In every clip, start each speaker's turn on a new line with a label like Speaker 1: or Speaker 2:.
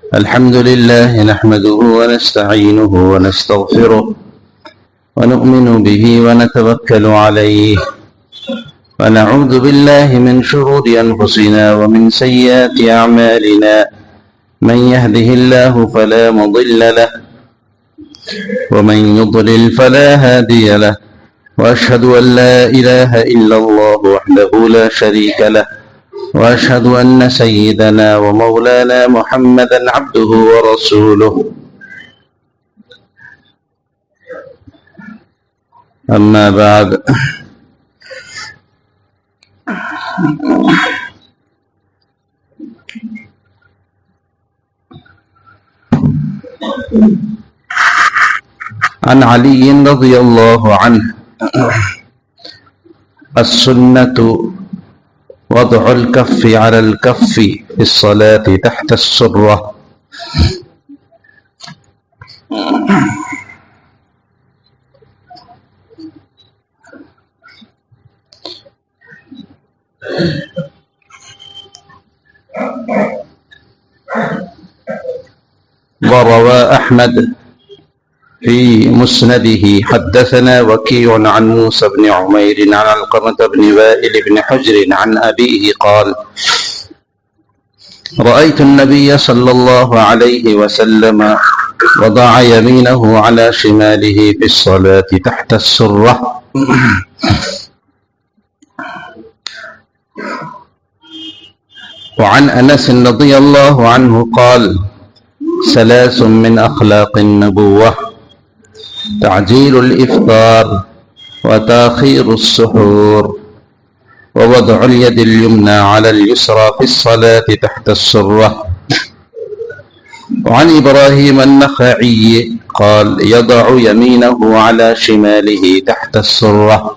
Speaker 1: الحمد لله نحمده ونستعينه ونستغفره ونؤمن به ونتوكل عليه ونعوذ بالله من شرور أنفسنا ومن سيئات أعمالنا من يهده الله فلا مضل له ومن يضلل فلا هادي له وأشهد أن لا إله إلا الله وحده لا شريك له وأشهد أن سيدنا ومولانا محمدا عبده ورسوله أما بعد عن علي رضي الله عنه السنة وضع الكف على الكف في الصلاة تحت السرة وروى أحمد في مسنده حدثنا وكيع عن موسى بن عمير عن علقمة بن وائل بن حجر عن أبيه قال رأيت النبي صلى الله عليه وسلم وضع يمينه على شماله في الصلاة تحت السرة وعن أنس رضي الله عنه قال ثلاث من أخلاق النبوة تعجيل الإفطار وتأخير السحور ووضع اليد اليمنى على اليسرى في الصلاة تحت السرة وعن إبراهيم النخعي قال يضع يمينه على شماله تحت السرة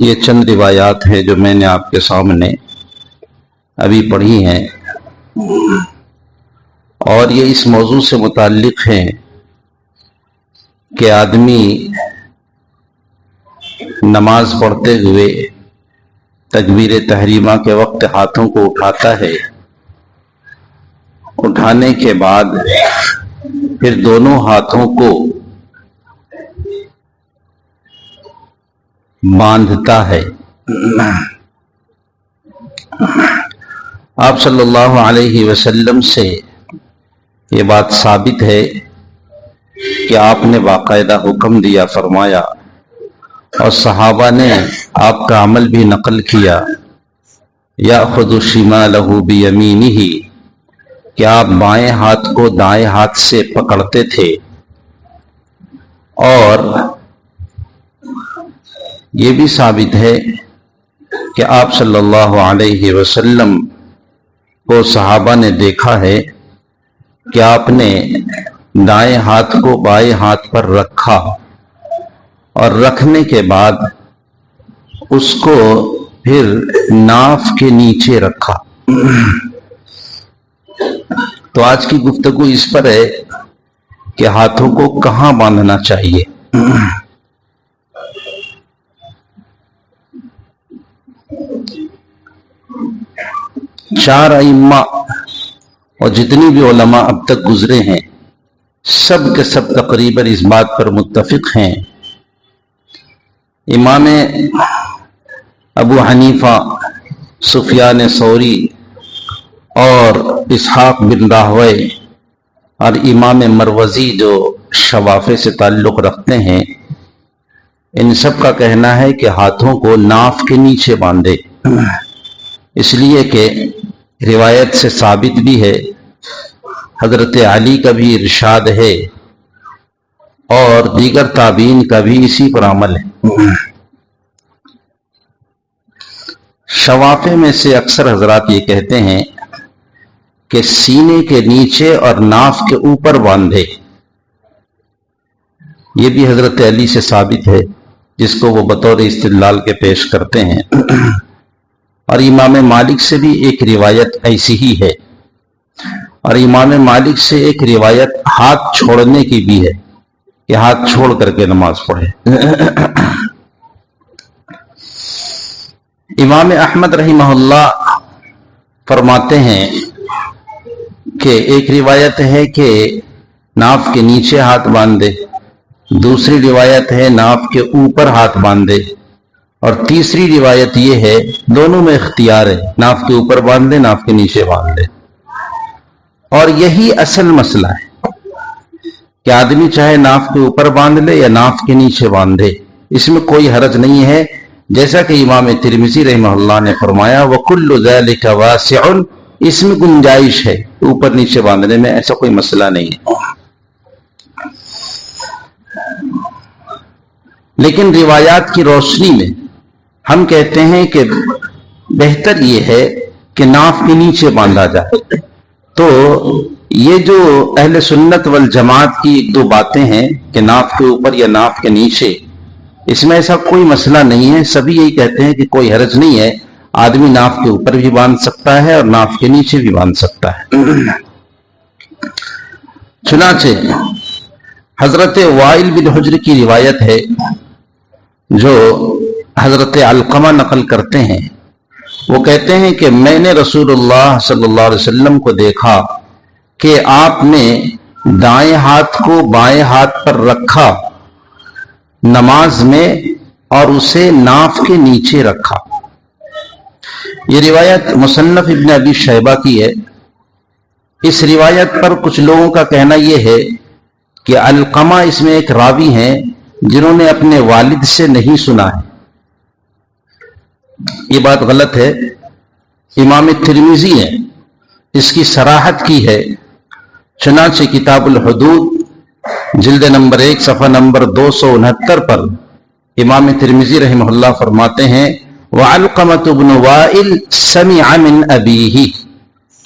Speaker 1: یہ چند روایات ہیں جو میں نے آپ کے سامنے ابھی پڑھی ہیں اور یہ اس موضوع سے متعلق ہیں کہ آدمی نماز پڑھتے ہوئے تکبیر تحریمہ کے وقت ہاتھوں کو اٹھاتا ہے، اٹھانے کے بعد پھر دونوں ہاتھوں کو باندھتا ہے۔ آپ صلی اللہ علیہ وسلم سے یہ بات ثابت ہے کہ آپ نے باقاعدہ حکم دیا، فرمایا، اور صحابہ نے آپ کا عمل بھی نقل کیا، یأخذ شمالہ بیمینہ، کہ آپ بائیں ہاتھ کو دائیں ہاتھ سے پکڑتے تھے، اور یہ بھی ثابت ہے کہ آپ صلی اللہ علیہ وسلم کو صحابہ نے دیکھا ہے کہ آپ نے دائیں ہاتھ کو بائیں ہاتھ پر رکھا اور رکھنے کے بعد اس کو پھر ناف کے نیچے رکھا۔ تو آج کی گفتگو اس پر ہے کہ ہاتھوں کو کہاں باندھنا چاہیے۔ چار ائمہ اور جتنی بھی علماء اب تک گزرے ہیں سب کے سب تقریباً اس بات پر متفق ہیں۔ امام ابو حنیفہ، سفیان ثوری اور اسحاق بن راہوے اور امام مروزی جو شوافع سے تعلق رکھتے ہیں، ان سب کا کہنا ہے کہ ہاتھوں کو ناف کے نیچے باندھے، اس لیے کہ روایت سے ثابت بھی ہے، حضرت علی کا بھی ارشاد ہے اور دیگر تابعین کا بھی اسی پر عمل ہے۔ شوافع میں سے اکثر حضرات یہ کہتے ہیں کہ سینے کے نیچے اور ناف کے اوپر باندھے، یہ بھی حضرت علی سے ثابت ہے، جس کو وہ بطور استدلال کے پیش کرتے ہیں۔ اور امام مالک سے بھی ایک روایت ایسی ہی ہے، اور امام مالک سے ایک روایت ہاتھ چھوڑنے کی بھی ہے کہ ہاتھ چھوڑ کر کے نماز پڑھے۔ امام احمد رحمہ اللہ فرماتے ہیں کہ ایک روایت ہے کہ ناف کے نیچے ہاتھ باندھے، دوسری روایت ہے ناف کے اوپر ہاتھ باندھے، اور تیسری روایت یہ ہے دونوں میں اختیار ہے، ناف کے اوپر باندھے ناف کے نیچے باندھے۔ اور یہی اصل مسئلہ ہے کہ آدمی چاہے ناف کے اوپر باندھ لے یا ناف کے نیچے باندھے، اس میں کوئی حرج نہیں ہے، جیسا کہ امام ترمذی رحمہ اللہ نے فرمایا وَكُلُّ ذَلِكَ وَاسِعٌ، اس میں گنجائش ہے اوپر نیچے باندھنے میں، ایسا کوئی مسئلہ نہیں ہے۔ لیکن روایات کی روشنی میں ہم کہتے ہیں کہ بہتر یہ ہے کہ ناف کے نیچے باندھا جائے۔ تو یہ جو اہل سنت والجماعت کی ایک دو باتیں ہیں کہ ناف کے اوپر یا ناف کے نیچے، اس میں ایسا کوئی مسئلہ نہیں ہے، سبھی یہی کہتے ہیں کہ کوئی حرج نہیں ہے، آدمی ناف کے اوپر بھی باندھ سکتا ہے اور ناف کے نیچے بھی باندھ سکتا ہے۔ چنانچہ حضرت وائل بن حجر کی روایت ہے جو حضرت علقمہ نقل کرتے ہیں، وہ کہتے ہیں کہ میں نے رسول اللہ صلی اللہ علیہ وسلم کو دیکھا کہ آپ نے دائیں ہاتھ کو بائیں ہاتھ پر رکھا نماز میں اور اسے ناف کے نیچے رکھا۔ یہ روایت مصنف ابن ابی شیبہ کی ہے۔ اس روایت پر کچھ لوگوں کا کہنا یہ ہے کہ علقمہ اس میں ایک راوی ہیں جنہوں نے اپنے والد سے نہیں سنا ہے، یہ بات غلط ہے۔ امام ترمذی نے اس کی صراحت کی ہے، چنانچہ کتاب الحدود جلد نمبر 1 صفحہ نمبر 269 پر امام ترمذی رحمہ اللہ فرماتے ہیں وعلقمۃ بن وائل سمع من ابیہ،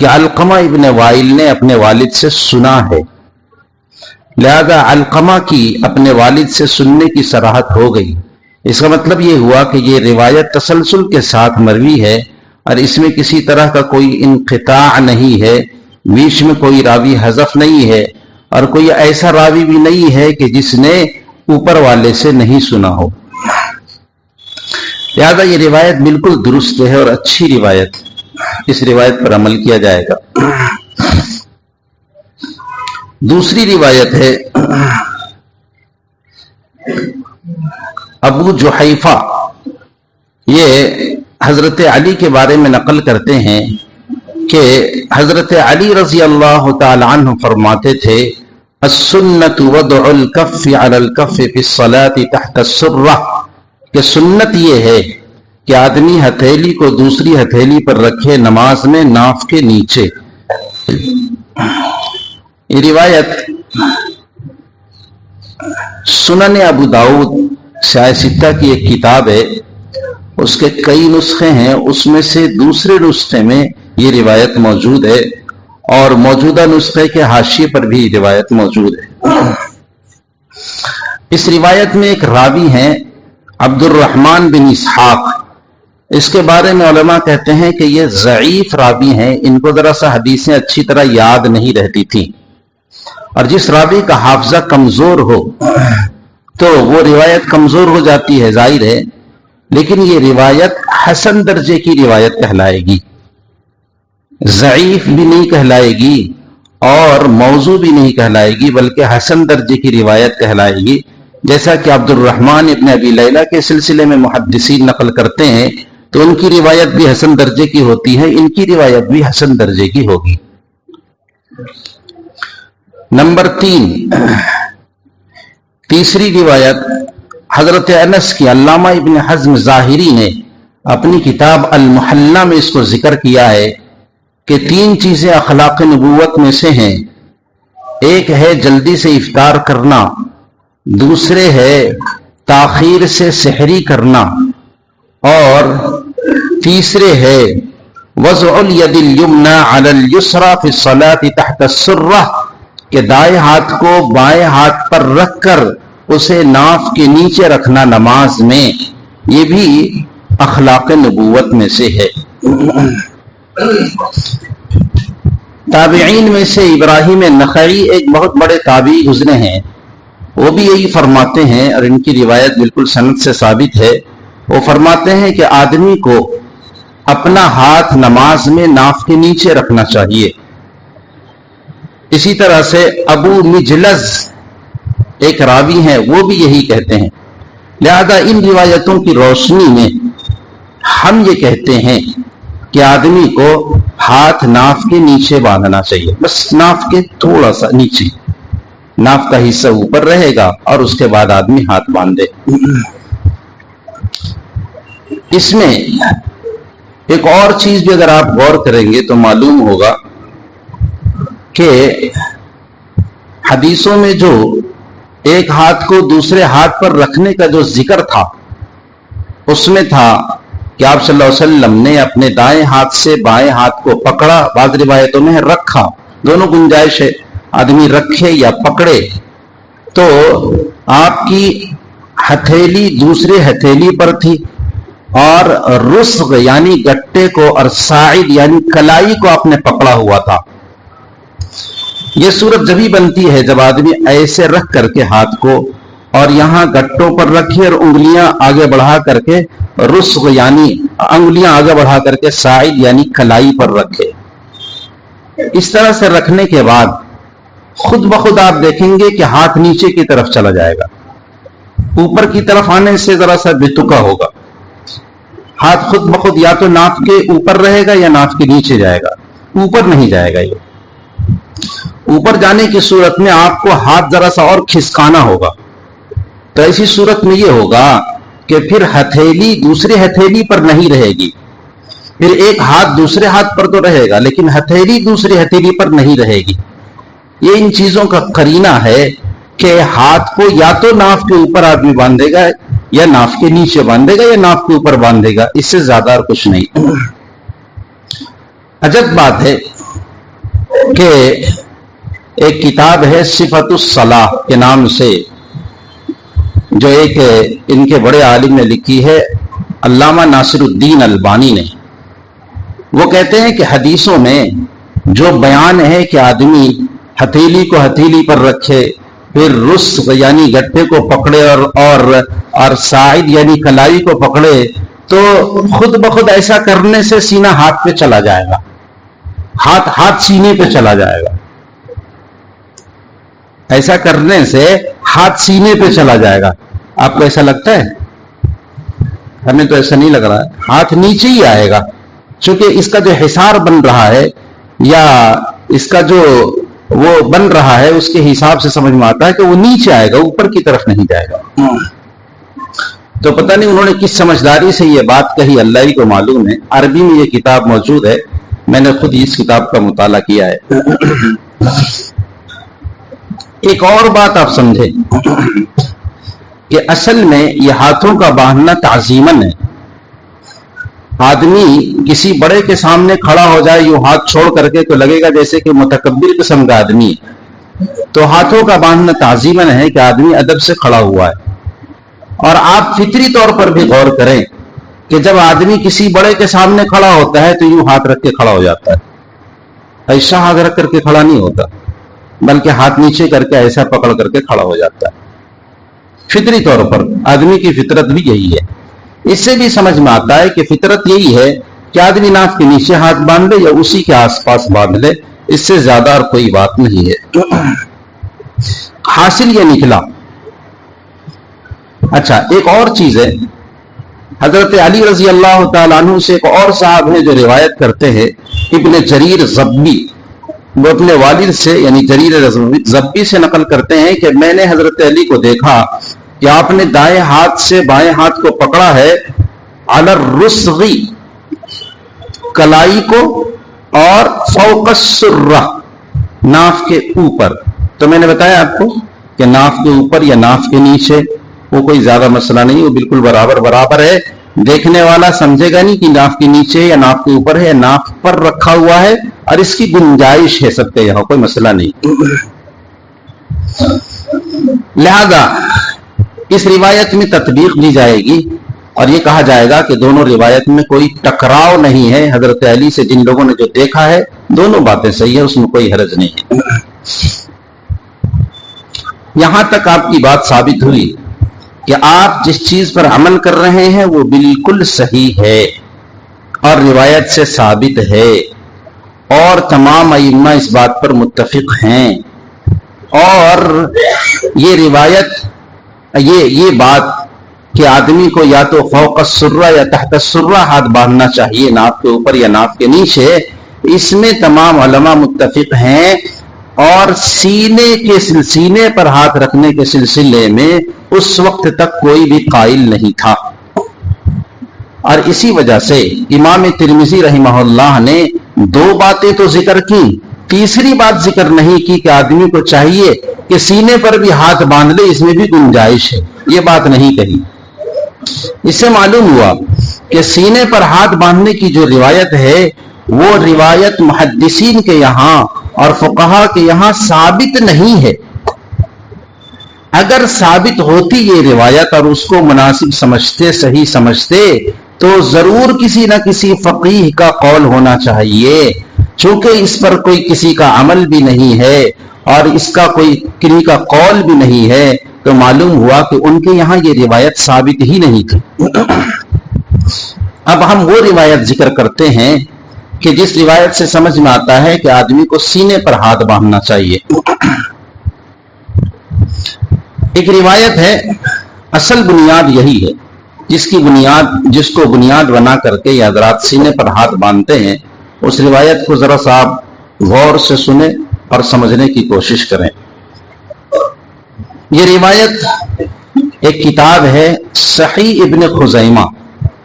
Speaker 1: کہ علقمہ ابن وائل نے اپنے والد سے سنا ہے، لہذا علقمہ کی اپنے والد سے سننے کی صراحت ہو گئی۔ اس کا مطلب یہ ہوا کہ یہ روایت تسلسل کے ساتھ مروی ہے اور اس میں کسی طرح کا کوئی انقطاع نہیں ہے، بیچ میں کوئی راوی حذف نہیں ہے، اور کوئی ایسا راوی بھی نہیں ہے کہ جس نے اوپر والے سے نہیں سنا ہو، لہذا یہ روایت بالکل درست ہے اور اچھی روایت، اس روایت پر عمل کیا جائے گا۔ دوسری روایت ہے ابو جحیفہ، یہ حضرت علی کے بارے میں نقل کرتے ہیں کہ حضرت علی رضی اللہ تعالی عنہ فرماتے تھے السنت وضع الکف علی الکف فی الصلاة تحت السرہ، کہ سنت یہ ہے کہ آدمی ہتھیلی کو دوسری ہتھیلی پر رکھے نماز میں ناف کے نیچے۔ یہ روایت سنن ابو داؤد سیاہ ستہ کی ایک کتاب ہے، اس کے کئی نسخے ہیں، اس میں سے دوسرے نسخے میں یہ روایت موجود ہے، اور موجودہ نسخے کے حاشیے پر بھی روایت موجود ہے۔ اس روایت میں ایک راوی ہیں عبد الرحمن بن اسحاق، اس کے بارے میں علماء کہتے ہیں کہ یہ ضعیف راوی ہیں، ان کو ذرا سا حدیثیں اچھی طرح یاد نہیں رہتی تھیں، اور جس راوی کا حافظہ کمزور ہو تو وہ روایت کمزور ہو جاتی ہے، ظاہر ہے، لیکن یہ روایت حسن درجے کی روایت کہلائے گی، ضعیف بھی نہیں کہلائے گی اور موضوع بھی نہیں کہلائے گی، بلکہ حسن درجے کی روایت کہلائے گی، جیسا کہ عبد الرحمن ابن ابی لیلہ کے سلسلے میں محدثین نقل کرتے ہیں تو ان کی روایت بھی حسن درجے کی ہوتی ہے، ان کی روایت بھی حسن درجے کی ہوگی۔ نمبر 3، تیسری روایت حضرت انس کی، علامہ ابن حزم ظاہری نے اپنی کتاب المحلہ میں اس کو ذکر کیا ہے کہ 3 چیزیں اخلاق نبوت میں سے ہیں، ایک ہے جلدی سے افطار کرنا، دوسرے ہے تاخیر سے سحری کرنا، اور تیسرے ہے وضع الید الیمنی علی الیسری فی الصلاۃ تحت السرہ، کہ دائیں ہاتھ کو بائیں ہاتھ پر رکھ کر اسے ناف کے نیچے رکھنا نماز میں، یہ بھی اخلاق نبوت میں سے ہے۔ تابعین میں سے ابراہیم نخعی ایک بہت بڑے تابعی گزرے ہیں، وہ بھی یہی فرماتے ہیں، اور ان کی روایت بالکل سند سے ثابت ہے۔ وہ فرماتے ہیں کہ آدمی کو اپنا ہاتھ نماز میں ناف کے نیچے رکھنا چاہیے۔ اسی طرح سے ابو مجلز ایک راوی ہیں، وہ بھی یہی کہتے ہیں۔ لہذا ان روایتوں کی روشنی میں ہم یہ کہتے ہیں کہ آدمی کو ہاتھ ناف کے نیچے باندھنا چاہیے، بس ناف کے تھوڑا سا نیچے، ناف کا حصہ اوپر رہے گا اور اس کے بعد آدمی ہاتھ باندھے۔ اس میں ایک اور چیز بھی اگر آپ غور کریں گے تو معلوم ہوگا کہ حدیثوں میں جو ایک ہاتھ کو دوسرے ہاتھ پر رکھنے کا جو ذکر تھا، اس میں تھا کہ آپ صلی اللہ علیہ وسلم نے اپنے دائیں ہاتھ سے بائیں ہاتھ کو پکڑا، بعض روایتوں میں رکھا، دونوں گنجائش ہے، آدمی رکھے یا پکڑے، تو آپ کی ہتھیلی دوسرے ہتھیلی پر تھی، اور رسغ یعنی گٹے کو اور ساعد یعنی کلائی کو آپ نے پکڑا ہوا تھا۔ یہ صورت جبھی بنتی ہے جب آدمی ایسے رکھ کر کے ہاتھ کو اور یہاں گٹوں پر رکھے اور انگلیاں آگے بڑھا کر کے رسغ یعنی انگلیاں آگے بڑھا کر کے ساعد یعنی کلائی پر رکھے۔ اس طرح سے رکھنے کے بعد خود بخود آپ دیکھیں گے کہ ہاتھ نیچے کی طرف چلا جائے گا، اوپر کی طرف آنے سے ذرا سا بتکا ہوگا، ہاتھ خود بخود یا تو ناف کے اوپر رہے گا یا ناف کے نیچے جائے گا، اوپر نہیں جائے گا۔ یہ اوپر جانے کی صورت میں آپ کو ہاتھ ذرا سا اور کھسکانا ہوگا، تو ایسی صورت میں یہ ہوگا کہ پھر ہتھیلی دوسرے ہتھیلی پر نہیں رہے گی، پھر ایک ہاتھ دوسرے ہاتھ پر تو رہے گا لیکن ہتھیلی دوسری ہتھیلی پر نہیں رہے گی۔ یہ ان چیزوں کا قرینہ ہے کہ ہاتھ کو یا تو ناف کے اوپر آدمی باندھے گا یا ناف کے نیچے باندھے گا یا ناف کے اوپر باندھے گا، اس سے زیادہ اور کچھ نہیں۔ عجب بات ہے کہ ایک کتاب ہے صفت الصلاح کے نام سے، جو ایک ان کے بڑے عالم نے لکھی ہے، علامہ ناصر الدین البانی نے۔ وہ کہتے ہیں کہ حدیثوں میں جو بیان ہے کہ آدمی ہتھیلی کو ہتھیلی پر رکھے، پھر رسغ یعنی گٹے کو پکڑے اور ساعد یعنی کلائی کو پکڑے، تو خود بخود ایسا کرنے سے سینہ ہاتھ پہ چلا جائے گا، ہاتھ سینے پہ چلا جائے گا، ایسا کرنے سے ہاتھ سینے پہ چلا جائے گا۔ آپ کو ایسا لگتا ہے؟ ہمیں تو ایسا نہیں لگ رہا ہے، ہاتھ نیچے ہی آئے گا، چونکہ اس کا جو حصار بن رہا ہے یا اس کا جو وہ بن رہا ہے اس کے حساب سے سمجھ میں آتا ہے کہ وہ نیچے آئے گا، اوپر کی طرف نہیں جائے گا۔ تو پتہ نہیں انہوں نے کس سمجھداری سے یہ بات کہی، اللہ ہی کو معلوم ہے۔ عربی میں یہ کتاب موجود ہے، میں نے خود اس کتاب کا مطالعہ کیا ہے۔ ایک اور بات آپ سمجھیں کہ اصل میں یہ ہاتھوں کا باندھنا تعظیماً ہے۔ آدمی کسی بڑے کے سامنے کھڑا ہو جائے یوں ہاتھ چھوڑ کر کے تو لگے گا جیسے کہ متکبر قسم کا آدمی ہے، تو ہاتھوں کا باندھنا تعظیماً ہے کہ آدمی ادب سے کھڑا ہوا ہے۔ اور آپ فطری طور پر بھی غور کریں کہ جب آدمی کسی بڑے کے سامنے کھڑا ہوتا ہے تو یوں ہاتھ رکھ کے کھڑا ہو جاتا ہے، ایسا ہاتھ رکھ کر کے کھڑا نہیں ہوتا، بلکہ ہاتھ نیچے کر کے ایسا پکڑ کر کے کھڑا ہو جاتا ہے۔ فطری طور پر آدمی کی فطرت بھی یہی ہے۔ اس سے بھی سمجھ میں آتا ہے کہ فطرت یہی ہے کہ آدمی ناف کے نیچے ہاتھ باندھ لے یا اسی کے آس پاس باندھ لے، اس سے زیادہ اور کوئی بات نہیں ہے۔ حاصل یہ نکلا۔ اچھا، ایک اور چیز ہے، حضرت علی رضی اللہ تعالیٰ عنہ سے ایک اور صاحب ہیں جو روایت کرتے ہیں، ابن جریر ضبی، وہ اپنے والد سے یعنی جریر ضبی سے نقل کرتے ہیں کہ میں نے حضرت علی کو دیکھا کہ آپ نے دائیں ہاتھ سے بائیں ہاتھ کو پکڑا ہے، علی الرسغی کلائی کو، اور فوق السرہ ناف کے اوپر۔ تو میں نے بتایا آپ کو کہ ناف کے اوپر یا ناف کے نیچے وہ کوئی زیادہ مسئلہ نہیں، وہ بالکل برابر ہے۔ دیکھنے والا سمجھے گا نہیں کہ ناف کے نیچے یا ناف کے اوپر ہے یا ناف پر رکھا ہوا ہے، اور اس کی گنجائش ہے سب کے یہاں، کوئی مسئلہ نہیں۔ لہذا اس روایت میں تطبیق دی جائے گی اور یہ کہا جائے گا کہ دونوں روایت میں کوئی ٹکراؤ نہیں ہے. حضرت علی سے جن لوگوں نے جو دیکھا ہے دونوں باتیں صحیح ہے, اس میں کوئی حرج نہیں ہے. یہاں تک آپ کی بات ثابت ہوئی کہ آپ جس چیز پر عمل کر رہے ہیں وہ بالکل صحیح ہے اور روایت سے ثابت ہے, اور تمام ائمہ اس بات پر متفق ہیں. اور یہ روایت یہ بات کہ آدمی کو یا تو فوق السرہ یا تحت السرہ ہاتھ باندھنا چاہیے, ناف کے اوپر یا ناف کے نیچے, اس میں تمام علماء متفق ہیں. اور سینے پر ہاتھ رکھنے کے سلسلے میں اس وقت تک کوئی بھی قائل نہیں تھا. اور اسی وجہ سے امام ترمذی رحمہ اللہ نے دو باتیں تو ذکر کی, تیسری بات ذکر نہیں کی کہ آدمی کو چاہیے کہ سینے پر بھی ہاتھ باندھ لے, اس میں بھی گنجائش ہے, یہ بات نہیں کہی. اس سے معلوم ہوا کہ سینے پر ہاتھ باندھنے کی جو روایت ہے وہ روایت محدثین کے یہاں اور فقہا کے یہاں ثابت نہیں ہے. اگر ثابت ہوتی یہ روایت اور اس کو مناسب سمجھتے, صحیح سمجھتے, تو ضرور کسی نہ کسی فقیہ کا قول ہونا چاہیے. چونکہ اس پر کوئی کسی کا عمل بھی نہیں ہے اور اس کا کوئی کسی کا قول بھی نہیں ہے, تو معلوم ہوا کہ ان کے یہاں یہ روایت ثابت ہی نہیں تھی. اب ہم وہ روایت ذکر کرتے ہیں کہ جس روایت سے سمجھ میں آتا ہے کہ آدمی کو سینے پر ہاتھ باندھنا چاہیے. ایک روایت ہے, اصل بنیاد یہی ہے, جس کو بنیاد بنا کر کے یہ حضرات سینے پر ہاتھ باندھتے ہیں, اس روایت کو ذرا سا آپ غور سے سنیں اور سمجھنے کی کوشش کریں. یہ روایت ایک کتاب ہے صحیح ابن خزیمہ,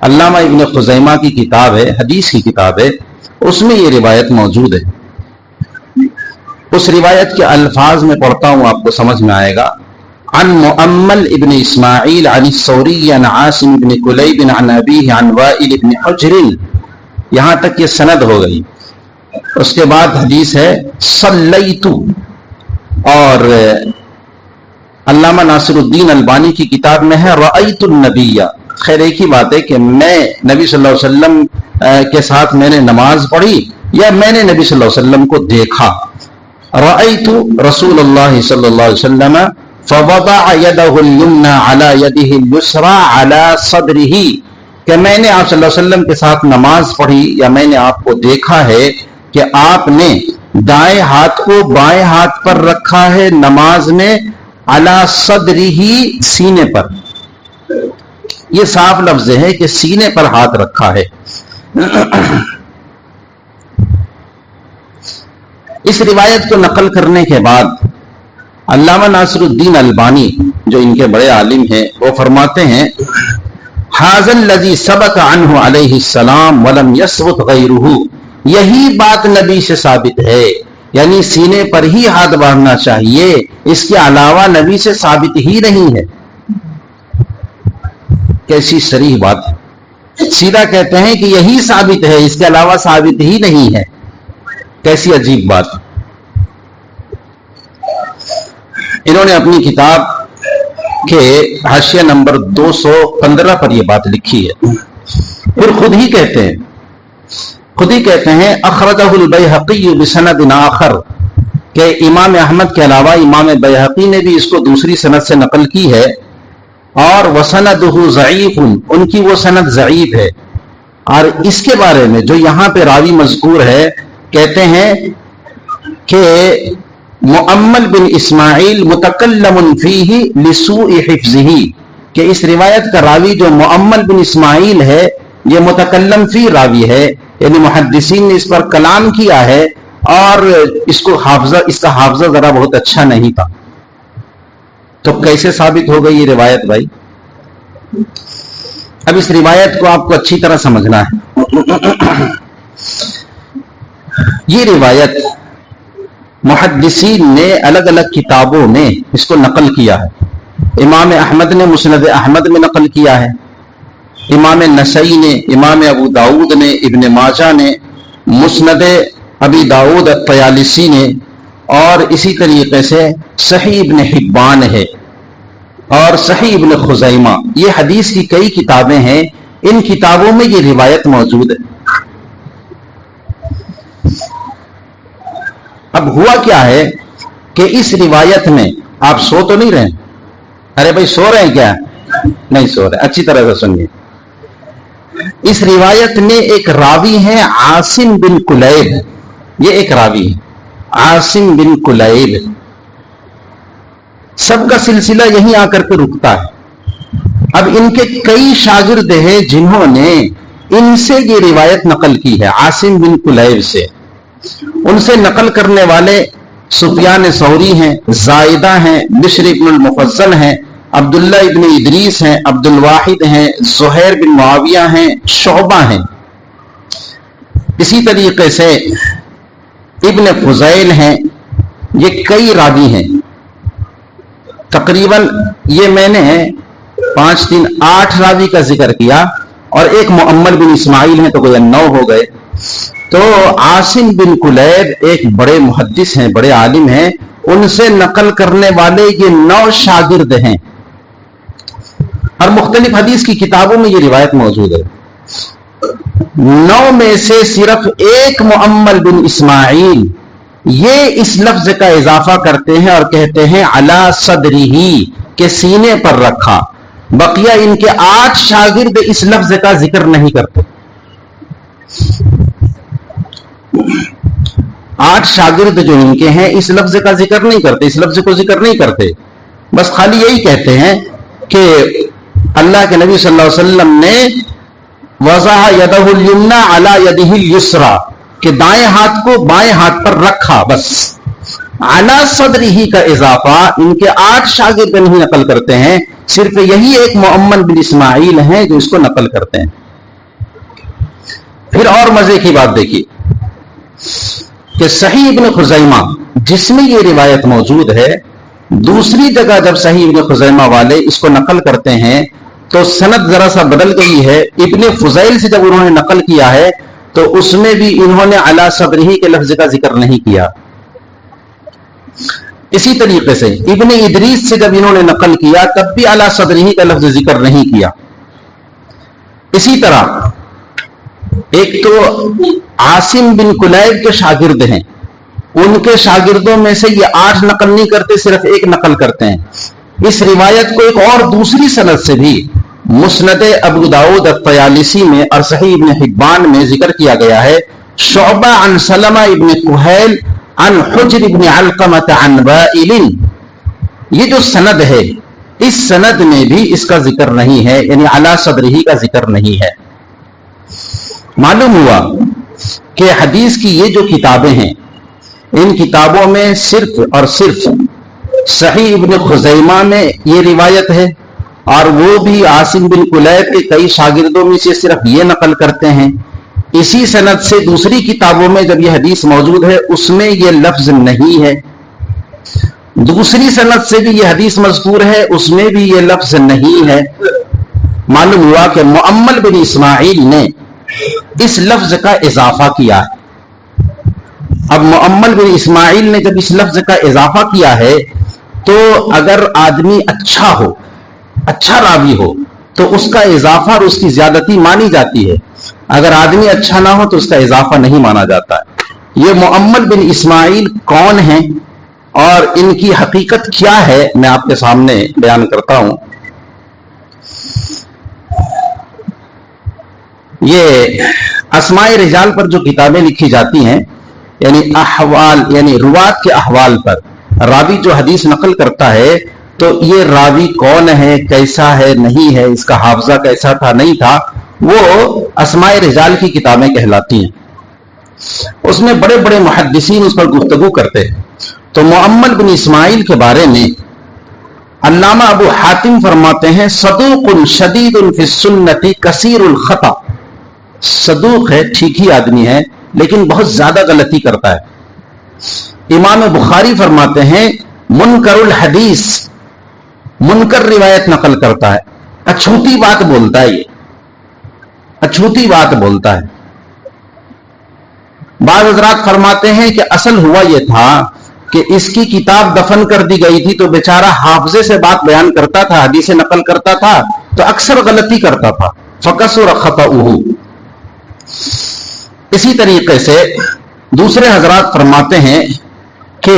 Speaker 1: علامہ ابن خزیمہ کی کتاب ہے, حدیث کی کتاب ہے, اس میں یہ روایت موجود ہے. اس روایت کے الفاظ میں پڑھتا ہوں, آپ کو سمجھ میں آئے گا. عن مؤمل ابن اسماعیل عن الثوری عن عاصم ابن کلیب عن ابیہ عن وائل ابن حجر, یہاں تک یہ سند ہو گئی. اس کے بعد حدیث ہے صلیت, اور علامہ ناصر الدین البانی کی کتاب میں ہے رأیت النبی. خیر ایک ہی بات ہے کہ میں نبی صلی اللہ علیہ وسلم کے ساتھ میں نے نماز پڑھی یا میں نے نبی صلی اللہ علیہ وسلم کو دیکھا. رأیت رسول اللہ صلی اللہ علیہ وسلم فوضع يده اليمنى على يده اليسرى على صدره, کہ میں نے آپ صلی اللہ علیہ وسلم کے ساتھ نماز پڑھی یا میں نے آپ کو دیکھا ہے کہ آپ نے دائیں ہاتھ کو بائیں ہاتھ پر رکھا ہے نماز میں, علی صدرہ, سینے پر. یہ صاف لفظ ہے کہ سینے پر ہاتھ رکھا ہے. اس روایت کو نقل کرنے کے بعد علامہ ناصر الدین البانی جو ان کے بڑے عالم ہیں وہ فرماتے ہیں ھذا الذی ثبت عنہ علیہ السلام ولم یثبت غیرہ, یہی بات نبی سے ثابت ہے, یعنی سینے پر ہی ہاتھ باندھنا چاہیے, اس کے علاوہ نبی سے ثابت ہی نہیں ہے. کیسی صریح بات ہے, سیدھا کہتے ہیں کہ یہی ثابت ہے, اس کے علاوہ ثابت ہی نہیں ہے. کیسی عجیب بات. انہوں نے اپنی کتاب کے حاشیہ نمبر 215 پر یہ بات لکھی ہے. پھر خود ہی کہتے ہیں اخرجہ البیہقی بسند آخر, کہ امام احمد کے علاوہ امام بیہقی نے بھی اس کو دوسری سند سے نقل کی ہے, اور وسندہ ضعیف, ان کی وہ سند ضعیف ہے. اور اس کے بارے میں جو یہاں پہ راوی مذکور ہے کہتے ہیں کہ مؤمل بن اسماعیل متکلم فیہ لسوء حفظہ, کہ اس روایت کا راوی جو مؤمل بن اسماعیل ہے یہ متکلم فی راوی ہے, یعنی محدثین نے اس پر کلام کیا ہے اور اس کا حافظہ ذرا بہت اچھا نہیں تھا. تو کیسے ثابت ہو گئی یہ روایت بھائی؟ اب اس روایت کو آپ کو اچھی طرح سمجھنا ہے. یہ روایت محدثین نے الگ الگ کتابوں میں اس کو نقل کیا ہے. امام احمد نے مسند احمد میں نقل کیا ہے, امام نسائی نے, امام ابو داود نے, ابن ماجہ نے, مسند ابی داود الطیالسی نے, اور اسی طریقے سے صحیح ابن حبان ہے. اور صحیح ابن خزیمہ، یہ حدیث کی کئی کتابیں ہیں، ان کتابوں میں یہ روایت موجود ہے۔ اب ہوا کیا ہے کہ اس روایت میں، آپ سو تو نہیں رہے؟ ارے بھائی سو رہے ہیں کیا؟ نہیں سو رہے، اچھی طرح سے سنیے۔ اس روایت میں ایک راوی ہے عاصم بن کلیب، یہ ایک راوی ہے عاصم بن کلیب، سب کا سلسلہ یہیں آ کر کے رکتا ہے۔ اب ان کے کئی شاگرد ہیں جنہوں نے ان سے یہ روایت نقل کی ہے، عاصم بن کلیب سے۔ ان سے نقل کرنے والے سفیان ثوری ہیں، زائدہ ہیں، بشر ابن المفضل ہیں، عبداللہ ابن ادریس ہیں، عبد الواحد ہیں، زہیر بن معاویہ ہیں، شعبہ ہیں۔ اسی طریقے سے ابن فضیل ہیں، یہ کئی راوی ہیں۔ تقریباً یہ میں نے 5 3 8 راوی کا ذکر کیا، اور ایک مؤمل بن اسماعیل ہیں تو گویا 9 ہو گئے۔ تو عاصم بن کلیب ایک بڑے محدث ہیں، بڑے عالم ہیں، ان سے نقل کرنے والے یہ 9 شاگرد ہیں، اور مختلف حدیث کی کتابوں میں یہ روایت موجود ہے۔ 9 میں سے صرف ایک مؤمل بن اسماعیل یہ اس لفظ کا اضافہ کرتے ہیں اور کہتے ہیں علی صدرہ، کہ سینے پر رکھا۔ بقیہ ان کے 8 شاگرد اس لفظ کا ذکر نہیں کرتے۔ 8 شاگرد جو ان کے ہیں اس لفظ کا ذکر نہیں کرتے، اس لفظ کو ذکر نہیں کرتے، بس خالی یہی کہتے ہیں کہ اللہ کے نبی صلی اللہ علیہ وسلم نے وضع یدہ الیمنی علی یدہ الیسری، کہ دائیں ہاتھ کو بائیں ہاتھ پر رکھا، بس۔ علی صدرہ کا اضافہ ان کے 8 شاگرد نہیں نقل کرتے ہیں، صرف یہی ایک مؤمل بن اسماعیل ہیں جو اس کو نقل کرتے ہیں۔ پھر اور مزے کی بات دیکھیے کہ صحیح ابن خزیمہ جس میں یہ روایت موجود ہے، دوسری جگہ جب صحیح ابن خزیمہ والے اس کو نقل کرتے ہیں تو سند ذرا سا بدل گئی ہے۔ ابن فضیل سے جب انہوں نے نقل کیا ہے تو اس میں بھی انہوں نے علی صدرہ کے لفظ کا ذکر نہیں کیا۔ اسی طریقے سے ابن ادریس سے جب انہوں نے نقل کیا تب بھی علی صدرہ کا لفظ ذکر نہیں کیا۔ اسی طرح ایک تو عاصم بن کلیب کے شاگرد ہیں، ان کے شاگردوں میں سے یہ 8 نقل نہیں کرتے، صرف ایک نقل کرتے ہیں۔ اس روایت کو ایک اور دوسری سند سے بھی مسند ابو داؤد الطیالسی میں اور صحیح ابن حبان میں ذکر کیا گیا ہے۔ شعبہ عن سلمہ ابن کہیل عن حجر ابن علقمۃ عن وائل، یہ جو سند ہے اس سند میں بھی اس کا ذکر نہیں ہے، یعنی علی صدرہ کا ذکر نہیں ہے۔ معلوم ہوا کہ حدیث کی یہ جو کتابیں ہیں ان کتابوں میں صرف اور صرف صحیح ابن خزیمہ میں یہ روایت ہے، اور وہ بھی عاصم بن کلیب کے کئی شاگردوں میں سے صرف یہ نقل کرتے ہیں۔ اسی سند سے دوسری کتابوں میں جب یہ حدیث موجود ہے اس میں یہ لفظ نہیں ہے، دوسری سند سے بھی یہ حدیث مذکور ہے اس میں بھی یہ لفظ نہیں ہے۔ معلوم ہوا کہ مؤمل بن اسماعیل نے اس لفظ کا اضافہ کیا ہے۔ اب مؤمل بن اسماعیل نے جب اس لفظ کا اضافہ کیا ہے تو اگر آدمی اچھا ہو، اچھا راوی ہو تو اس کا اضافہ اور اس کی زیادتی مانی جاتی ہے، اگر آدمی اچھا نہ ہو تو اس کا اضافہ نہیں مانا جاتا ہے۔ یہ مؤمل بن اسماعیل کون ہیں اور ان کی حقیقت کیا ہے میں آپ کے سامنے بیان کرتا ہوں۔ یہ اسماء رجال پر جو کتابیں لکھی جاتی ہیں، یعنی احوال، یعنی روات کے احوال پر، راوی جو حدیث نقل کرتا ہے تو یہ راوی کون ہے، کیسا ہے، نہیں ہے، اس کا حافظہ کیسا تھا، نہیں تھا، وہ اسماء رجال کی کتابیں کہلاتی ہیں۔ اس میں بڑے بڑے محدثین اس پر گفتگو کرتے ہیں۔ تو مؤمل بن اسماعیل کے بارے میں علامہ ابو حاتم فرماتے ہیں صدوق شدید فی السنۃ کثیر الخطا، صدوق ہے، ٹھیک ہی آدمی ہے لیکن بہت زیادہ غلطی کرتا ہے۔ امام بخاری فرماتے ہیں منکر الحدیث، منکر روایت نقل کرتا ہے، اچھوتی بات بولتا ہے، یہ اچھوتی بات بولتا ہے۔ بعض حضرات فرماتے ہیں کہ اصل ہوا یہ تھا کہ اس کی کتاب دفن کر دی گئی تھی تو بیچارہ حافظے سے بات بیان کرتا تھا، حدیثیں نقل کرتا تھا تو اکثر غلطی کرتا تھا، فکسر خطأہ۔ اسی طریقے سے دوسرے حضرات فرماتے ہیں کہ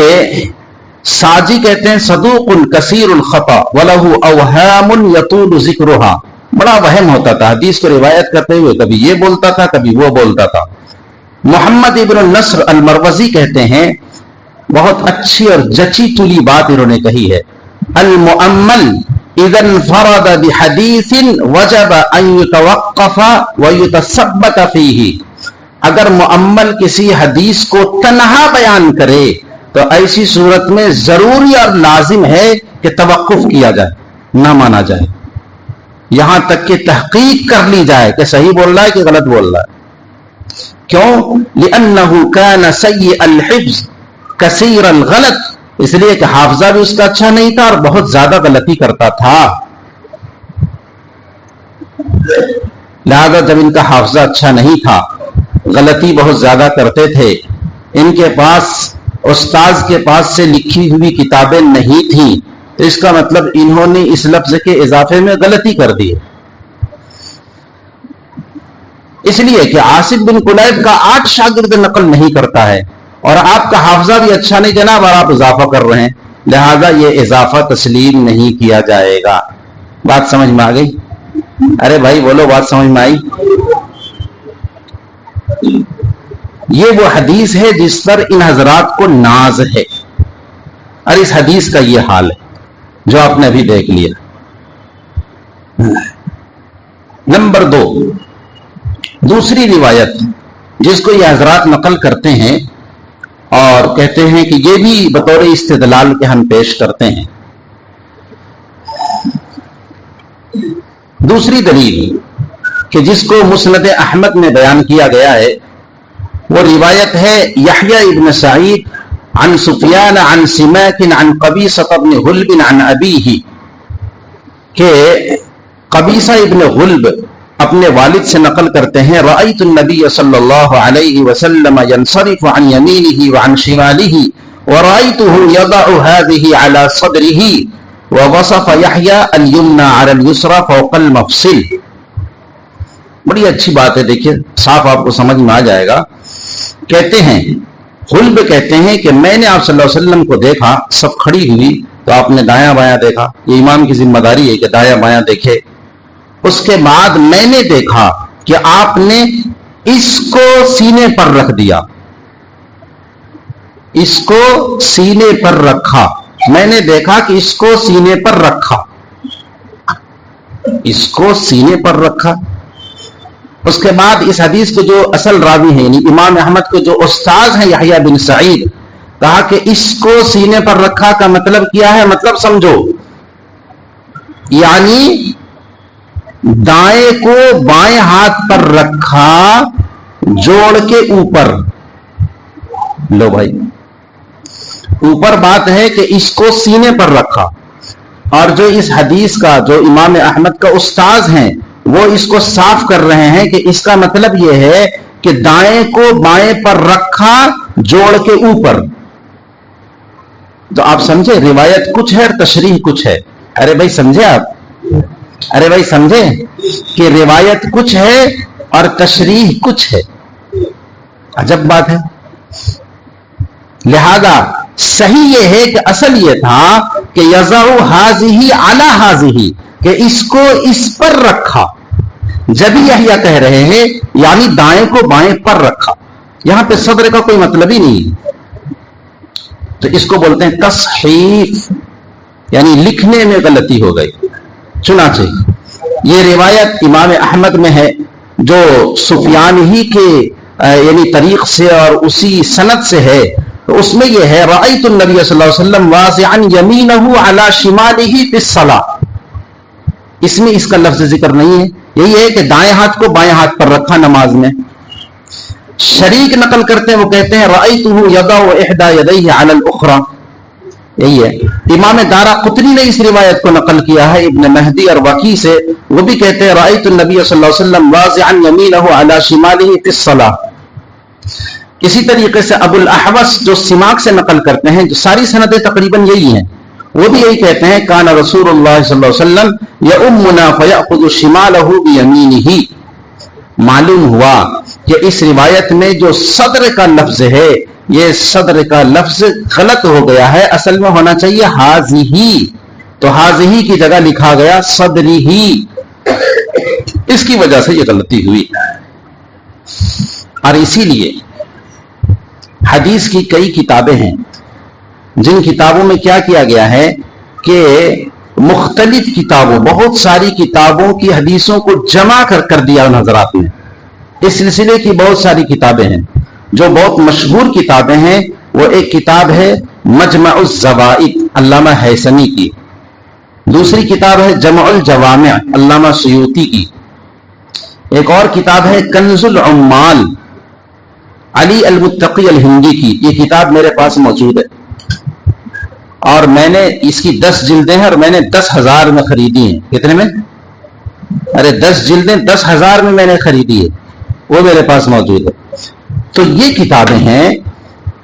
Speaker 1: ساجی کہتے ہیں صدوق کثیر الخطا وله اوہام یطول ذکرھا، بڑا وہم ہوتا تھا، حدیث کو روایت کرتے ہوئے کبھی یہ بولتا تھا کبھی وہ بولتا تھا۔ محمد ابن النصر المروزی کہتے ہیں بہت اچھی اور جچی تلی بات انہوں نے کہی ہے، المؤمل اذا انفرد بحدیث وجب ان يتوقف ويتثبت فيه، اگر مؤمل کسی حدیث کو تنہا بیان کرے تو ایسی صورت میں ضروری اور لازم ہے کہ توقف کیا جائے، نہ مانا جائے، یہاں تک کہ تحقیق کر لی جائے کہ صحیح بول رہا ہے کہ غلط بول رہا ہے۔ کیوں؟ لأنه كان سيء الحفظ کثیر الغلط، اس لیے کہ حافظہ بھی اس کا اچھا نہیں تھا اور بہت زیادہ غلطی کرتا تھا، لہذا جب ان کا حافظہ اچھا نہیں تھا، غلطی بہت زیادہ کرتے تھے، ان کے پاس استاذ کے پاس سے لکھی ہوئی کتابیں نہیں تھیں، تو اس کا مطلب انہوں نے اس لفظ کے اضافے میں غلطی کر دی، اس لیے کہ عاصم بن کلیب کا 8 شاگرد نقل نہیں کرتا ہے اور آپ کا حافظہ بھی اچھا نہیں جناب اور آپ اضافہ کر رہے ہیں، لہذا یہ اضافہ تسلیم نہیں کیا جائے گا۔ بات سمجھ میں آ گئی؟ ارے بھائی بولو، بات سمجھ میں آئی؟ یہ وہ حدیث ہے جس پر ان حضرات کو ناز ہے، اور اس حدیث کا یہ حال ہے جو آپ نے ابھی دیکھ لیا۔ نمبر 2، دوسری روایت جس کو یہ حضرات نقل کرتے ہیں اور کہتے ہیں کہ یہ بھی بطور استدلال کے ہم پیش کرتے ہیں۔ دوسری دلیل کہ جس کو مسند احمد میں بیان کیا گیا ہے وہ روایت ہے یحییٰ ابن سعید عن سفیان عن سماک عن قبیصہ بن غلب عن ابیہ، کہ قبیصہ ابن غلب اپنے والد سے نقل کرتے ہیں رأیت النبی صلی اللہ علیہ وسلم ينصرف عن یمینہ وعن شمالہ ورأیتہ یضع هذه على صدرہ ووصف یحییٰ الیمنى على اليسرى فوق المفصل۔ بڑی اچھی بات ہے، دیکھیے صاف آپ کو سمجھ میں آ جائے گا۔ کہتے ہیں غلب کہتے ہیں کہ میں نے آپ صلی اللہ علیہ وسلم کو دیکھا، سب کھڑی ہوئی تو آپ نے دایاں بایاں دیکھا، یہ امام کی ذمہ داری ہے کہ دایاں بایاں دیکھے۔ اس کے بعد میں نے دیکھا کہ آپ نے اس کو سینے پر رکھ دیا، اس کو سینے پر رکھا، میں نے دیکھا کہ اس کو سینے پر رکھا، اس کو سینے پر رکھا۔ اس کے بعد اس حدیث کے جو اصل راوی ہیں یعنی امام احمد کے جو استاذ ہیں یحییٰ بن سعید، کہا کہ اس کو سینے پر رکھا کا مطلب کیا ہے، مطلب سمجھو، یعنی دائیں کو بائیں ہاتھ پر رکھا جوڑ کے اوپر۔ لو بھائی، اوپر بات ہے کہ اس کو سینے پر رکھا، اور جو اس حدیث کا جو امام احمد کا استاذ ہیں وہ اس کو صاف کر رہے ہیں کہ اس کا مطلب یہ ہے کہ دائیں کو بائیں پر رکھا جوڑ کے اوپر۔ تو آپ سمجھے روایت کچھ ہے اور تشریح کچھ ہے۔ ارے بھائی سمجھے آپ؟ ارے بھائی سمجھے کہ روایت کچھ ہے اور تشریح کچھ ہے؟ عجب بات ہے۔ لہذا صحیح یہ ہے کہ اصل یہ تھا کہ یضع ھذہ علی ھذہ، کہ اس کو اس پر رکھا، جب یحییٰ کہہ رہے ہیں یعنی دائیں کو بائیں پر رکھا، یہاں پہ صدر کا کوئی مطلب ہی نہیں، تو اس کو بولتے ہیں تصحیف، یعنی لکھنے میں غلطی ہو گئی۔ چنانچہ یہ روایت امام احمد میں ہے جو سفیان ہی کے یعنی طریق سے اور اسی سند سے ہے، تو اس میں یہ ہے رأیت النبی صلی اللہ علیہ وسلم واضعا یمینہ علی شمالہ فی الصلاۃ، اس میں اس کا لفظ ذکر نہیں ہے، یہی ہے کہ دائیں ہاتھ کو بائیں ہاتھ پر رکھا نماز میں۔ شریک نقل کرتے ہیں، وہ کہتے ہیں رأیتہ یضع احدی یدیہ علی الاخری، یہی ہے۔ امام دارقطنی نے اس روایت کو نقل کیا ہے ابن مہدی اور وکی سے، وہ بھی کہتے ہیں رأیت النبی صلی اللہ علیہ وسلم واضعا یمینہ علی شمالہ فی الصلاۃ۔ اسی طریقے سے ابو الاحوص جو سماک سے نقل کرتے ہیں، جو ساری سندیں تقریباً یہی ہیں، وہ بھی یہی کہتے ہیں کان رسول اللہ صلی اللہ علیہ وسلم یؤمنا فیأخذ شمالہ بیمینہ۔ معلوم ہوا کہ اس روایت میں جو صدر کا لفظ ہے، یہ صدر کا لفظ غلط ہو گیا ہے، اصل میں ہونا چاہیے حاذہ، تو حاذہ کی جگہ لکھا گیا صدرہ، اس کی وجہ سے یہ غلطی ہوئی۔ اور اسی لیے حدیث کی کئی کتابیں ہیں جن کتابوں میں کیا کیا گیا ہے کہ مختلف کتابوں، بہت ساری کتابوں کی حدیثوں کو جمع کر دیا ان حضرات نے۔ اس سلسلے کی بہت ساری کتابیں ہیں، جو بہت مشہور کتابیں ہیں وہ ایک کتاب ہے مجمع الزوائد علامہ حیثمی کی، دوسری کتاب ہے جمع الجوامع علامہ سیوطی کی، ایک اور کتاب ہے کنز العمال علی المتقی الہندی کی۔ یہ کتاب میرے پاس موجود ہے اور میں نے اس کی 10 جلدیں ہیں اور میں نے 10,000 میں خریدی ہیں۔ کتنے میں؟ ارے 10 جلدیں 10,000 میں نے خریدی ہے، وہ میرے پاس موجود ہے۔ تو یہ کتابیں ہیں،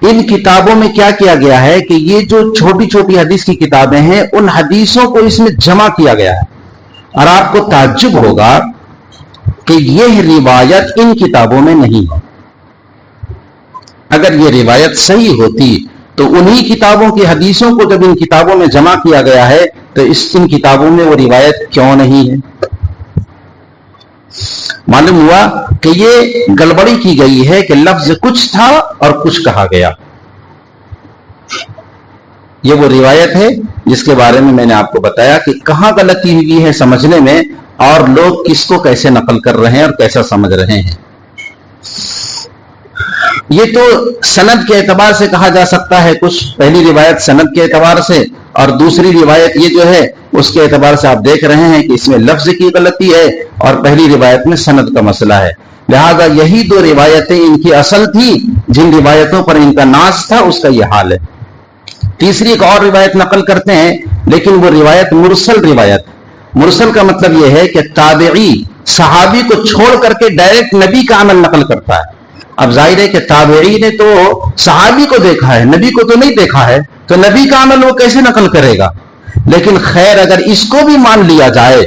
Speaker 1: ان کتابوں میں کیا کیا گیا ہے کہ یہ جو چھوٹی چھوٹی حدیث کی کتابیں ہیں ان حدیثوں کو اس میں جمع کیا گیا ہے، اور آپ کو تعجب ہوگا کہ یہ روایت ان کتابوں میں نہیں ہے۔ اگر یہ روایت صحیح ہوتی تو انہی کتابوں کی حدیثوں کو جب ان کتابوں میں جمع کیا گیا ہے تو ان کتابوں میں وہ روایت کیوں نہیں ہے؟ معلوم ہوا کہ یہ گڑبڑی کی گئی ہے کہ لفظ کچھ تھا اور کچھ کہا گیا۔ یہ وہ روایت ہے جس کے بارے میں میں نے آپ کو بتایا کہ کہاں غلطی ہوئی ہے سمجھنے میں، اور لوگ کس کو کیسے نقل کر رہے ہیں اور کیسا سمجھ رہے ہیں۔ یہ تو سند کے اعتبار سے کہا جا سکتا ہے کچھ، پہلی روایت سند کے اعتبار سے، اور دوسری روایت یہ جو ہے اس کے اعتبار سے آپ دیکھ رہے ہیں کہ اس میں لفظ کی غلطی ہے اور پہلی روایت میں سند کا مسئلہ ہے۔ لہذا یہی دو روایتیں ان کی اصل تھی، جن روایتوں پر ان کا ناز تھا اس کا یہ حال ہے۔ تیسری ایک اور روایت نقل کرتے ہیں، لیکن وہ روایت مرسل روایت۔ مرسل کا مطلب یہ ہے کہ تابعی صحابی کو چھوڑ کر کے ڈائریکٹ نبی کا عمل نقل کرتا ہے۔ اب ظاہر ہے کہ تابعی نے تو صحابی کو دیکھا ہے، نبی کو تو نہیں دیکھا ہے، تو نبی کا عمل وہ کیسے نقل کرے گا؟ لیکن خیر اگر اس کو بھی مان لیا جائے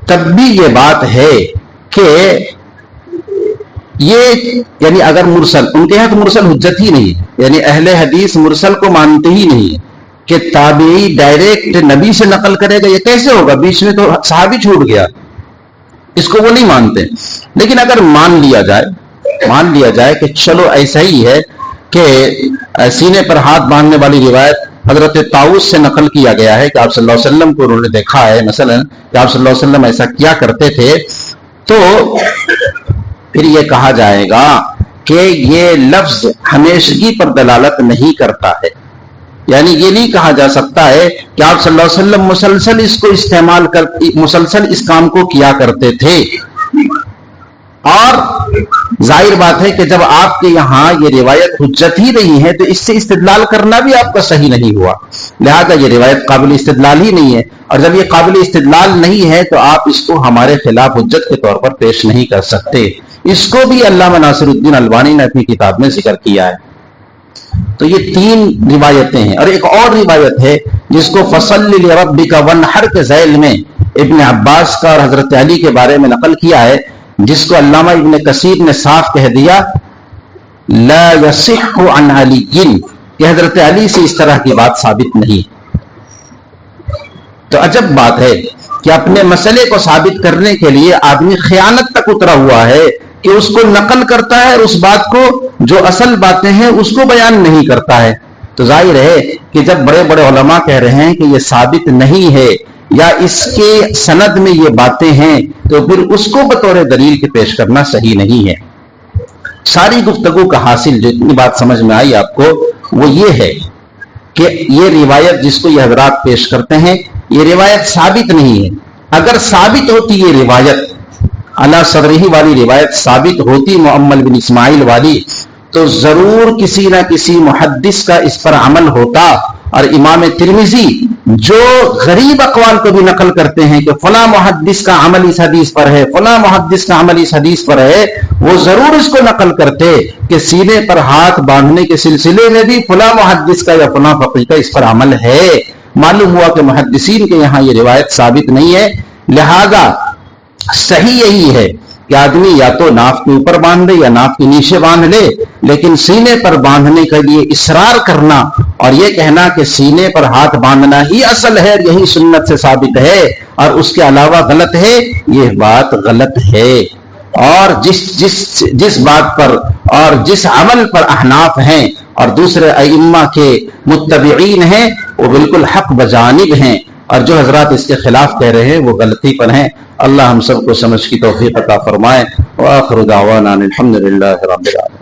Speaker 1: تب بھی یہ بات ہے کہ یہ یعنی اگر مرسل، ان کے یہاں تو مرسل حجت ہی نہیں ہے، یعنی اہل حدیث مرسل کو مانتے ہی نہیں ہے کہ تابعی ڈائریکٹ نبی سے نقل کرے گا۔ یہ کیسے ہوگا؟ بیچ میں تو صحابی چھوٹ گیا، اس کو وہ نہیں مانتے۔ لیکن اگر مان لیا جائے کہ چلو ایسا ہی ہے کہ سینے پر ہاتھ باندھنے والی روایت حضرت طاؤس سے نقل کیا گیا ہے کہ آپ صلی اللہ علیہ وسلم کو انہوں نے دیکھا ہے، مثلا کہ آپ صلی اللہ علیہ وسلم ایسا کیا کرتے تھے، تو پھر یہ کہا جائے گا کہ یہ لفظ ہمیشگی پر دلالت نہیں کرتا ہے، یعنی یہ نہیں کہا جا سکتا ہے کہ آپ صلی اللہ علیہ وسلم مسلسل اس کو استعمال مسلسل اس کام کو کیا کرتے تھے۔ اور ظاہر بات ہے کہ جب آپ کے یہاں یہ روایت حجت ہی نہیں ہے تو اس سے استدلال کرنا بھی آپ کا صحیح نہیں ہوا، لہذا یہ روایت قابل استدلال ہی نہیں ہے، اور جب یہ قابل استدلال نہیں ہے تو آپ اس کو ہمارے خلاف حجت کے طور پر پیش نہیں کر سکتے۔ اس کو بھی علامہ ناصر الدین البانی نے اپنی کتاب میں ذکر کیا ہے۔ تو یہ 3 روایتیں ہیں، اور ایک اور روایت ہے جس کو فصلی لربک وانحر کے ذیل میں ابن عباس کا اور حضرت علی کے بارے میں نقل کیا ہے، جس کو علامہ ابن کثیر نے صاف کہہ دیا لا یصح عن علی، کہ حضرت علی سے اس طرح کی بات ثابت نہیں۔ تو عجب بات ہے کہ اپنے مسئلے کو ثابت کرنے کے لیے آدمی خیانت تک اترا ہوا ہے کہ اس کو نقل کرتا ہے اور اس بات کو جو اصل باتیں ہیں اس کو بیان نہیں کرتا ہے۔ تو ظاہر ہے کہ جب بڑے بڑے علماء کہہ رہے ہیں کہ یہ ثابت نہیں ہے یا اس کے سند میں یہ باتیں ہیں تو پھر اس کو بطور دلیل کے پیش کرنا صحیح نہیں ہے۔ ساری گفتگو کا حاصل جو اتنی بات سمجھ میں آئی آپ کو وہ یہ ہے کہ یہ روایت جس کو یہ حضرات پیش کرتے ہیں یہ روایت ثابت نہیں ہے۔ اگر ثابت ہوتی یہ روایت علی صدرہ والی روایت ثابت ہوتی مؤمل بن اسماعیل والی، تو ضرور کسی نہ کسی محدث کا اس پر عمل ہوتا اور امام ترمذی جو غریب اقوال کو بھی نقل کرتے ہیں کہ فلاں محدث کا عمل اس حدیث پر ہے، فلاں محدث کا عمل اس حدیث پر ہے، وہ ضرور اس کو نقل کرتے کہ سینے پر ہاتھ باندھنے کے سلسلے میں بھی فلاں محدث کا یا فلاں فقیہ کا اس پر عمل ہے۔ معلوم ہوا کہ محدثین کے یہاں یہ روایت ثابت نہیں ہے، لہذا صحیح یہی ہے کہ آدمی یا تو ناف کے اوپر باندھ لے یا ناف کے نیچے باندھ لے، لیکن سینے پر باندھنے کے لیے اصرار کرنا اور یہ کہنا کہ سینے پر ہاتھ باندھنا ہی اصل ہے، یہی سنت سے ثابت ہے اور اس کے علاوہ غلط ہے، یہ بات غلط ہے۔ اور جس بات پر اور جس عمل پر احناف ہیں اور دوسرے ائمہ کے متبعین ہیں وہ بالکل حق بجانب ہیں، اور جو حضرات اس کے خلاف کہہ رہے ہیں وہ غلطی پر ہیں۔ اللہ ہم سب کو سمجھ کی توفیق عطا فرمائے۔ وآخر دعوانا الحمد للہ رب العالمین۔